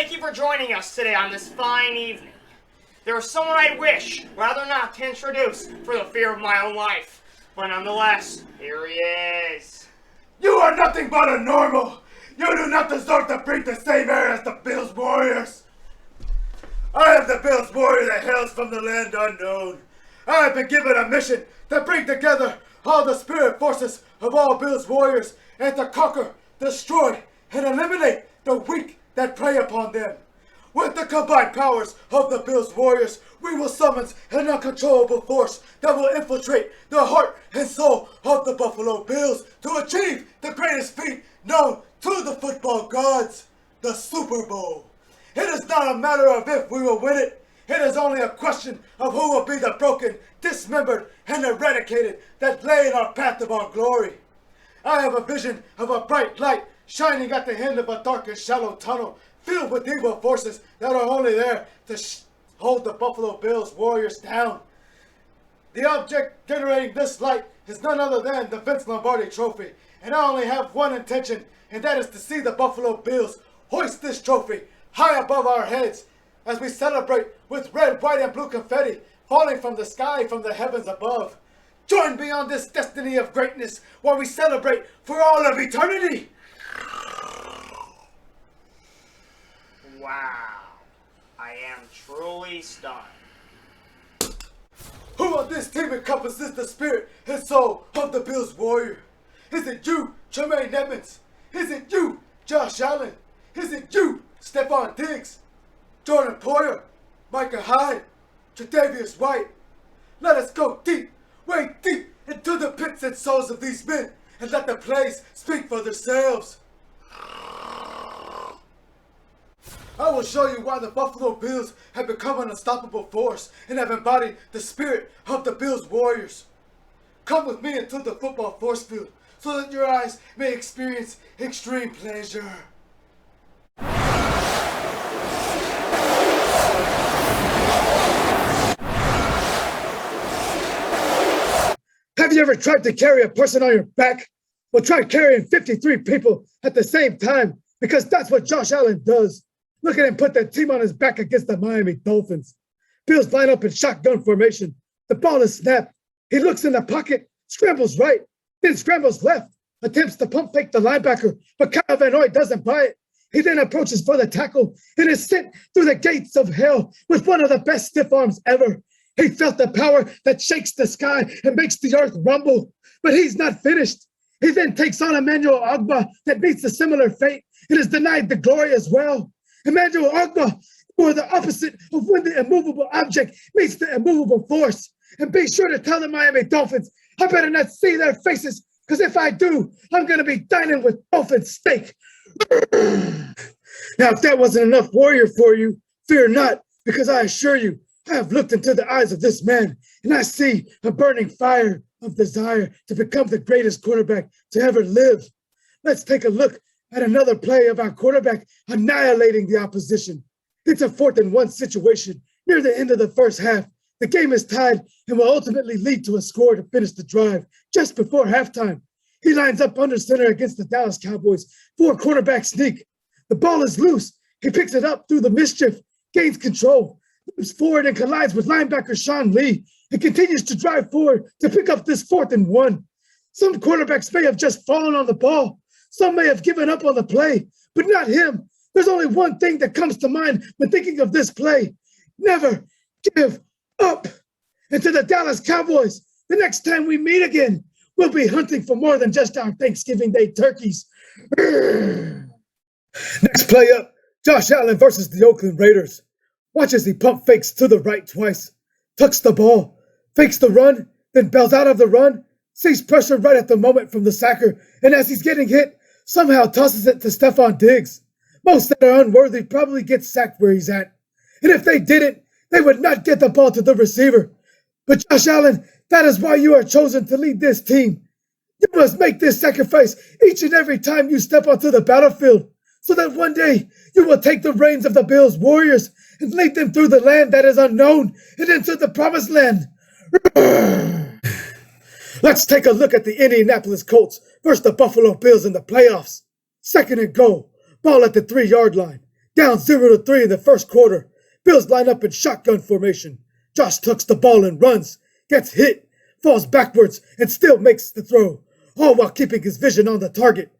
thank you for joining us today on this fine evening. There is someone I wish rather not to introduce for the fear of my own life, but nonetheless, here he is. You are nothing but a normal. You do not deserve to breathe the same air as the Bills Warriors. I am the Bills Warrior that hails from the land unknown. I have been given a mission to bring together all the spirit forces of all Bills Warriors and to conquer, destroy, and eliminate the weak that prey upon them. With the combined powers of the Bills Warriors, we will summon an uncontrollable force that will infiltrate the heart and soul of the Buffalo Bills to achieve the greatest feat known to the football gods, the Super Bowl. It is not a matter of if we will win it. It is only a question of who will be the broken, dismembered, and eradicated that lay in our path of our glory. I have a vision of a bright light shining at the end of a dark and shallow tunnel filled with evil forces that are only there to hold the Buffalo Bills Warriors down. The object generating this light is none other than the Vince Lombardi Trophy, and I only have one intention, and that is to see the Buffalo Bills hoist this trophy high above our heads as we celebrate with red, white, and blue confetti falling from the sky from the heavens above. Join me on this destiny of greatness where we celebrate for all of eternity. Wow. I am truly stunned. Who on this team encompasses the spirit and soul of the Bills Warrior? Is it you, Tremaine Edmonds? Is it you, Josh Allen? Is it you, Stephon Diggs? Jordan Poyer? Micah Hyde? Tre'Davious White? Let us go deep, way deep into the pits and souls of these men and let the plays speak for themselves. I will show you why the Buffalo Bills have become an unstoppable force and have embodied the spirit of the Bills Warriors. Come with me into the football force field so that your eyes may experience extreme pleasure. Have you ever tried to carry a person on your back? Well, try carrying 53 people at the same time, because that's what Josh Allen does. Look at him put that team on his back against the Miami Dolphins. Bills line up in shotgun formation. The ball is snapped. He looks in the pocket, scrambles right, then scrambles left, attempts to pump fake the linebacker, but Kyle Van Noy doesn't buy it. He then approaches for the tackle and is sent through the gates of hell with one of the best stiff arms ever. He felt the power that shakes the sky and makes the earth rumble, but he's not finished. He then takes on Emmanuel Ogbah that meets a similar fate and is denied the glory as well. Emmanuel Ogbah, or the opposite of when the immovable object meets the immovable force. And be sure to tell the Miami Dolphins, I better not see their faces, because if I do, I'm going to be dining with dolphin steak. Now, if that wasn't enough warrior for you, fear not, because I assure you, I have looked into the eyes of this man, and I see a burning fire of desire to become the greatest quarterback to ever live. Let's take a look at another play of our quarterback annihilating the opposition. It's a 4th and 1 situation near the end of the first half. The game is tied and will ultimately lead to a score to finish the drive just before halftime. He lines up under center against the Dallas Cowboys for a quarterback sneak. The ball is loose. He picks it up through the mischief, gains control, moves forward and collides with linebacker Sean Lee and continues to drive forward to pick up this 4th and 1. Some quarterbacks may have just fallen on the ball. Some may have given up on the play, but not him. There's only one thing that comes to mind when thinking of this play. Never give up. And to the Dallas Cowboys, the next time we meet again, we'll be hunting for more than just our Thanksgiving Day turkeys. Next play up, Josh Allen versus the Oakland Raiders. Watch as he pump fakes to the right twice, tucks the ball, fakes the run, then bails out of the run, sees pressure right at the moment from the sacker, and as he's getting hit, somehow tosses it to Stephon Diggs. Most that are unworthy probably get sacked where he's at. And if they didn't, they would not get the ball to the receiver. But Josh Allen, that is why you are chosen to lead this team. You must make this sacrifice each and every time you step onto the battlefield, so that one day you will take the reins of the Bills Warriors and lead them through the land that is unknown and into the promised land. Let's take a look at the Indianapolis Colts versus the Buffalo Bills in the playoffs. 2nd and goal, ball at the 3-yard line. Down 0-3 in the first quarter. Bills line up in shotgun formation. Josh tucks the ball and runs, gets hit, falls backwards, and still makes the throw, all while keeping his vision on the target.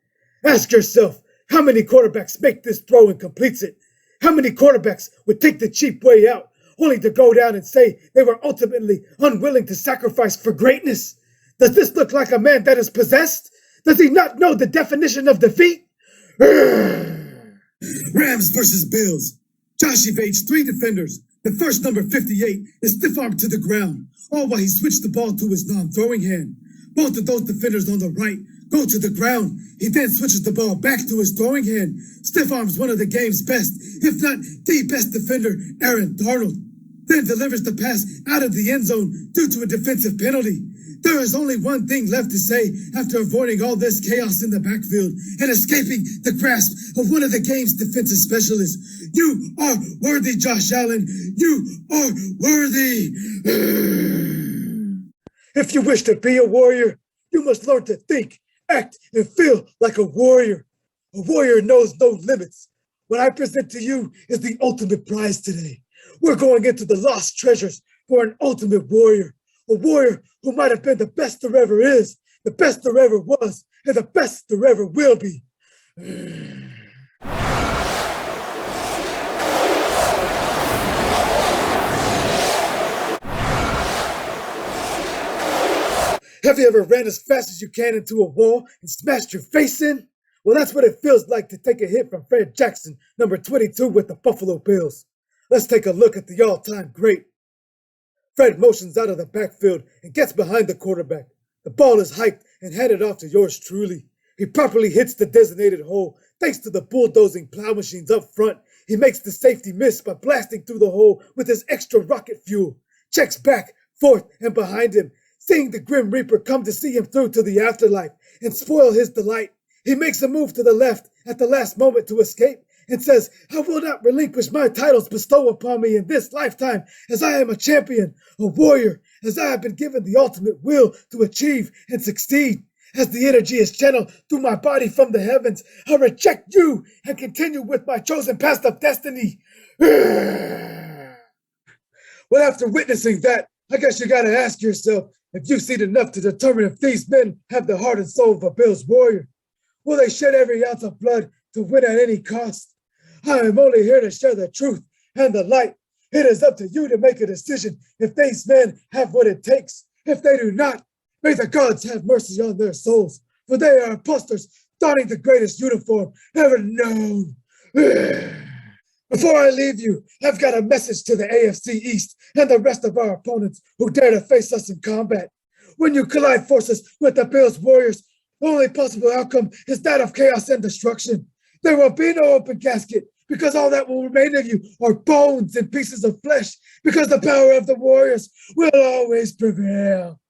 Ask yourself, how many quarterbacks make this throw and completes it? How many quarterbacks would take the cheap way out, only to go down and say they were ultimately unwilling to sacrifice for greatness? Does this look like a man that is possessed? Does he not know the definition of defeat? Rams versus Bills. Josh evades 3 defenders. The first, number 58, is stiff-armed to the ground, all while he switched the ball to his non-throwing hand. Both of those defenders on the right go to the ground. He then switches the ball back to his throwing hand. Stiff-arms one of the game's best, if not the best defender, Aaron Darnold. Then delivers the pass out of the end zone due to a defensive penalty. There is only one thing left to say after avoiding all this chaos in the backfield and escaping the grasp of one of the game's defensive specialists. You are worthy, Josh Allen. You are worthy. If you wish to be a warrior, you must learn to think, act, and feel like a warrior. A warrior knows no limits. What I present to you is the ultimate prize today. We're going into the lost treasures for an ultimate warrior. A warrior who might have been the best there ever is, the best there ever was, and the best there ever will be. Have you ever ran as fast as you can into a wall and smashed your face in? Well, that's what it feels like to take a hit from Fred Jackson, number 22 with the Buffalo Bills. Let's take a look at the all-time great. Fred motions out of the backfield and gets behind the quarterback. The ball is hiked and handed off to yours truly. He properly hits the designated hole thanks to the bulldozing plow machines up front. He makes the safety miss by blasting through the hole with his extra rocket fuel. Checks back, forth, and behind him, seeing the Grim Reaper come to see him through to the afterlife and spoil his delight. He makes a move to the left at the last moment to escape and says, I will not relinquish my titles bestowed upon me in this lifetime, as I am a champion, a warrior, as I have been given the ultimate will to achieve and succeed. As the energy is channeled through my body from the heavens, I reject you and continue with my chosen path of destiny. Well, after witnessing that, I guess you gotta ask yourself if you've seen enough to determine if these men have the heart and soul of a Bills warrior. Will they shed every ounce of blood to win at any cost? I am only here to share the truth and the light. It is up to you to make a decision if these men have what it takes. If they do not, may the gods have mercy on their souls, for they are imposters donning the greatest uniform ever known. Before I leave you, I've got a message to the AFC East and the rest of our opponents who dare to face us in combat. When you collide forces with the Bills Warriors, the only possible outcome is that of chaos and destruction. There will be no open casket, because all that will remain of you are bones and pieces of flesh, because the power of the Warriors will always prevail.